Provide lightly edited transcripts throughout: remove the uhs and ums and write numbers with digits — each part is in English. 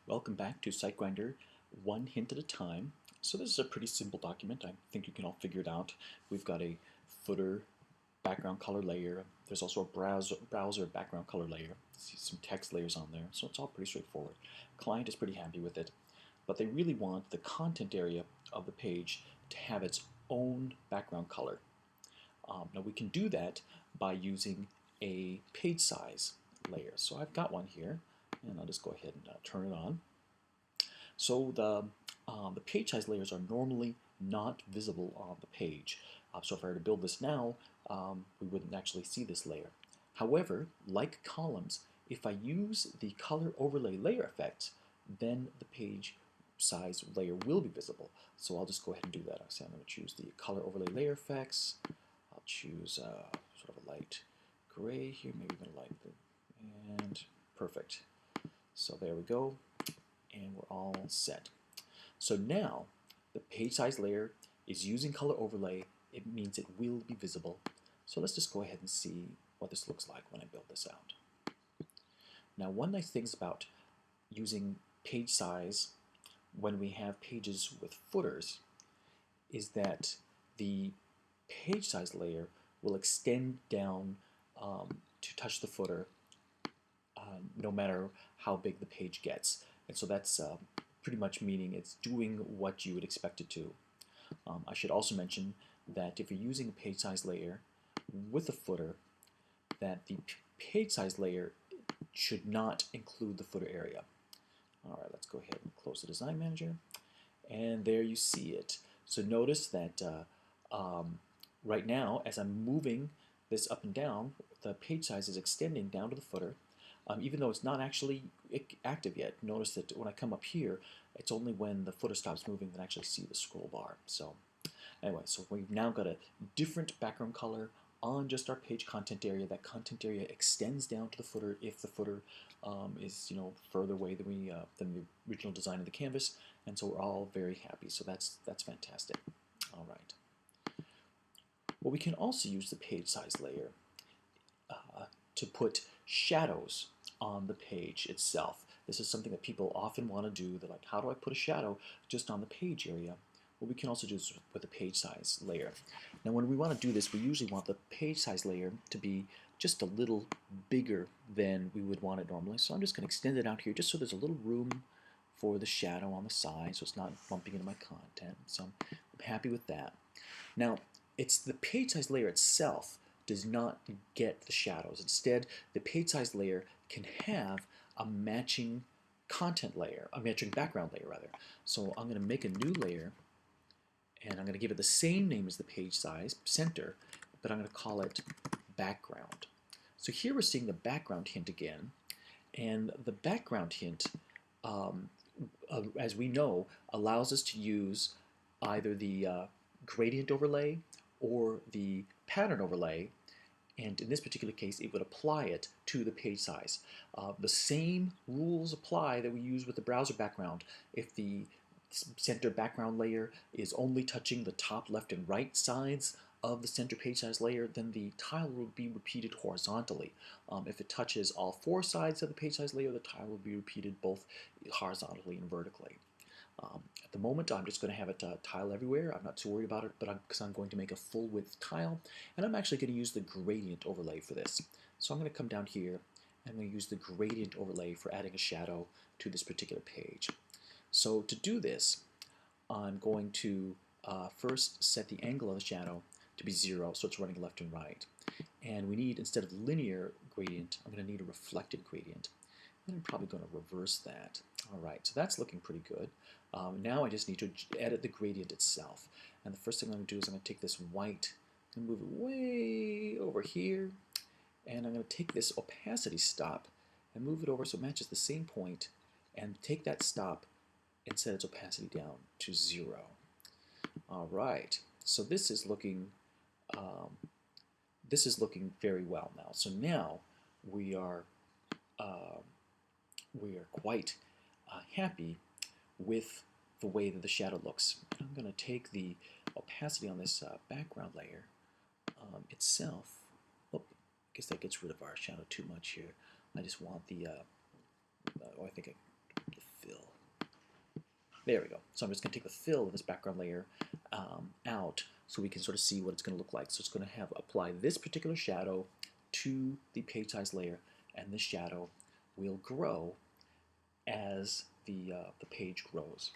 Welcome back to SiteGrinder, one hint at a time. So this is a pretty simple document. I think you can all figure it out. We've got a footer background color layer. There's also a browser background color layer. See some text layers on there. So it's all pretty straightforward. Client is pretty happy with it, but they really want the content area of the page to have its own background color. Now we can do that by using a page size layer. So I've got one here, and I'll just go ahead and turn it on. So the page size layers are normally not visible on the page. So if I were to build this now, we wouldn't actually see this layer. However, like columns, if I use the color overlay layer effect, then the page size layer will be visible. So I'll just go ahead and do that. I'm going to choose the color overlay layer effects. I'll choose sort of a light gray here, maybe even light blue, and perfect. So there we go, and we're all set. So now the page size layer is using color overlay. It means it will be visible. So let's just go ahead and see what this looks like when I build this out. Now, one nice thing about using page size when we have pages with footers is that the page size layer will extend down to touch the footer no matter how big the page gets. And so that's pretty much meaning it's doing what you would expect it to. I should also mention that if you're using a page size layer with a footer, that the page size layer should not include the footer area. All right, let's go ahead and close the design manager. And there you see it. So notice that right now, as I'm moving this up and down, the page size is extending down to the footer, even though it's not actually active yet. Notice that when I come up here, it's only when the footer stops moving that I actually see the scroll bar. So anyway, so we've now got a different background color on just our page content area. That content area extends down to the footer if the footer is further away than the original design of the canvas, and so we're all very happy. So that's fantastic. All right. Well, we can also use the page size layer to put shadows on the page itself. This is something that people often want to do. They're like, how do I put a shadow just on the page area? Well, we can also do this with the page size layer. Now, when we want to do this, we usually want the page size layer to be just a little bigger than we would want it normally. So I'm just going to extend it out here just so there's a little room for the shadow on the side so it's not bumping into my content. So I'm happy with that. Now, it's the page size layer itself does not get the shadows. Instead, the page size layer can have a matching content layer, a matching background layer rather. So I'm going to make a new layer, and I'm going to give it the same name as the page size, center, but I'm going to call it background. So here we're seeing the background hint again, and the background hint, as we know, allows us to use either the gradient overlay or the pattern overlay, and in this particular case it would apply it to the page size. The same rules apply that we use with the browser background. If the center background layer is only touching the top left and right sides of the center page size layer, then the tile will be repeated horizontally. If it touches all four sides of the page size layer, the tile will be repeated both horizontally and vertically. At the moment, I'm just going to have it tile everywhere. I'm not too worried about it, but because I'm going to make a full width tile, and I'm actually going to use the gradient overlay for this. So I'm going to come down here, and I'm going to use the gradient overlay for adding a shadow to this particular page. So to do this, I'm going to first set the angle of the shadow to be 0, so it's running left and right. And we need, instead of linear gradient, I'm going to need a reflected gradient. And I'm probably going to reverse that. All right, so that's looking pretty good. Now I just need to edit the gradient itself. And the first thing I'm going to do is I'm going to take this white and move it way over here. And I'm going to take this opacity stop and move it over so it matches the same point, and take that stop and set its opacity down to 0. All right, so this is looking very well now. So now we are quite happy with the way that the shadow looks. I'm going to take the opacity on this background layer itself. Oh, I guess that gets rid of our shadow too much here. I just want the, I think the fill. There we go. So I'm just going to take the fill of this background layer out so we can sort of see what it's going to look like. So it's going to have apply this particular shadow to the page size layer, and this shadow will grow as the page grows.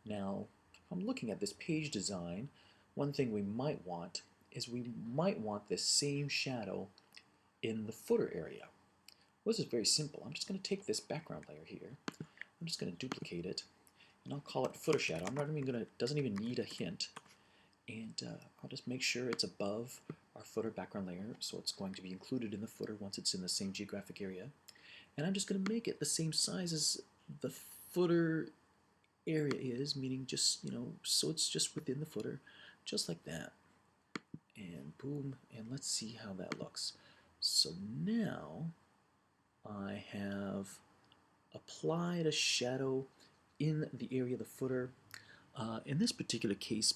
Now, if I'm looking at this page design, one thing we might want is we might want this same shadow in the footer area. Well, this is very simple. I'm just going to take this background layer here. I'm just going to duplicate it, and I'll call it footer shadow. I'm not even going to, doesn't even need a hint. And I'll just make sure it's above our footer background layer, so it's going to be included in the footer once it's in the same geographic area. And I'm just going to make it the same size as the footer area is, meaning just, so it's just within the footer, just like that. And boom, and let's see how that looks. So now I have applied a shadow in the area of the footer. In this particular case,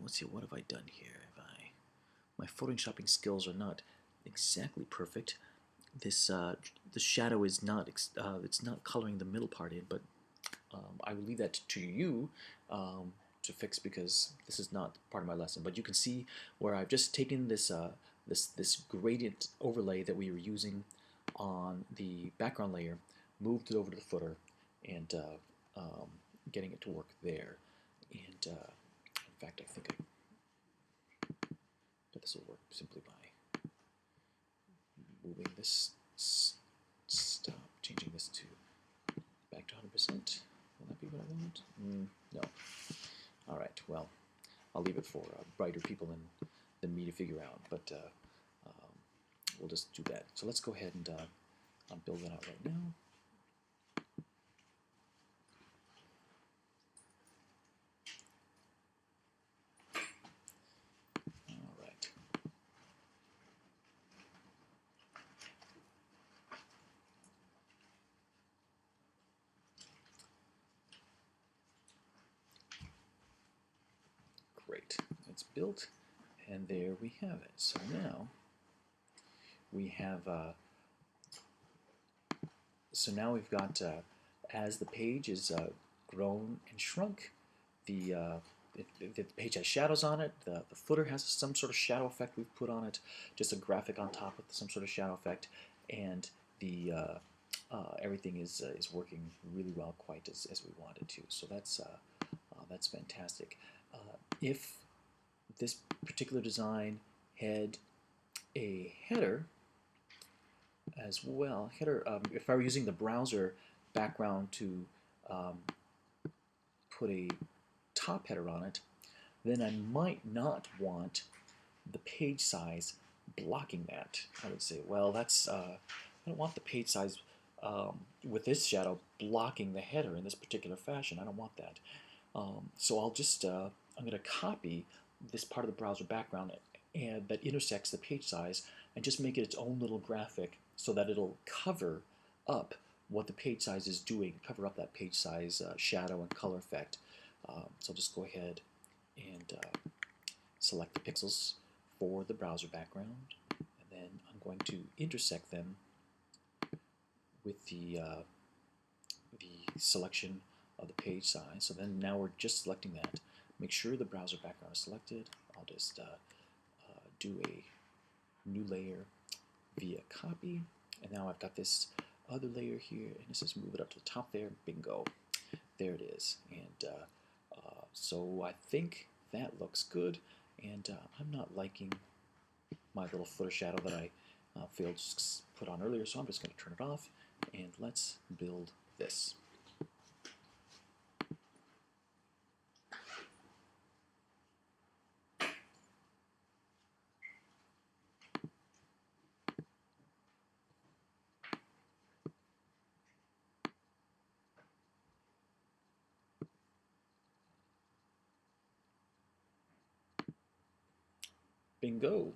let's see, what have I done here? My photoshopping skills are not exactly perfect. This the shadow is not it's not coloring the middle part in, but I will leave that to you to fix, because this is not part of my lesson. But you can see where I've just taken this this gradient overlay that we were using on the background layer, moved it over to the footer, and getting it to work there. And in fact, I think this will work simply by moving this, stop, changing this to back to 100%. Will that be what I want? No. All right, well, I'll leave it for brighter people than me to figure out, but we'll just do that. So let's go ahead and I'll build that out right now. Great, it's built, and there we have it. So now we have, we've got, as the page is grown and shrunk, the page has shadows on it, the footer has some sort of shadow effect we've put on it, just a graphic on top with some sort of shadow effect, and the everything is working really well, quite as we wanted to. So that's fantastic. If this particular design had a header as well, if I were using the browser background to put a top header on it, then I might not want the page size blocking that. I would say, well, that's I don't want the page size with this shadow blocking the header in this particular fashion. I don't want that. So I'll just I'm going to copy this part of the browser background and that intersects the page size, and just make it its own little graphic so that it'll cover up what the page size is doing, cover up that page size shadow and color effect. So I'll just go ahead and select the pixels for the browser background, and then I'm going to intersect them with the selection of the page size. So then now we're just selecting that. Make sure the browser background is selected. I'll just do a new layer via copy, and now I've got this other layer here, and let's just move it up to the top there. Bingo, there it is. And so I think that looks good, and I'm not liking my little footer shadow that I failed to put on earlier, so I'm just going to turn it off, and let's build this. Bingo.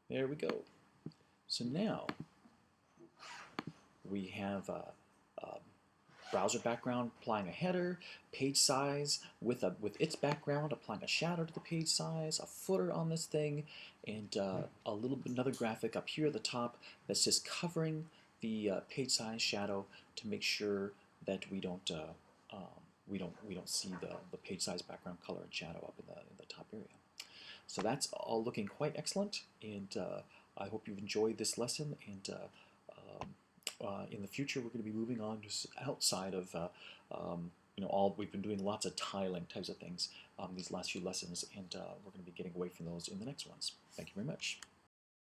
There we go. So now we have a browser background applying a header, page size with its background applying a shadow to the page size, a footer on this thing, and another graphic up here at the top that's just covering the page size shadow to make sure that we don't see the page size, background color, and shadow up in the top area. So that's all looking quite excellent, and I hope you've enjoyed this lesson. And in the future, we're going to be moving on to outside of all we've been doing lots of tiling types of things these last few lessons, and we're going to be getting away from those in the next ones. Thank you very much.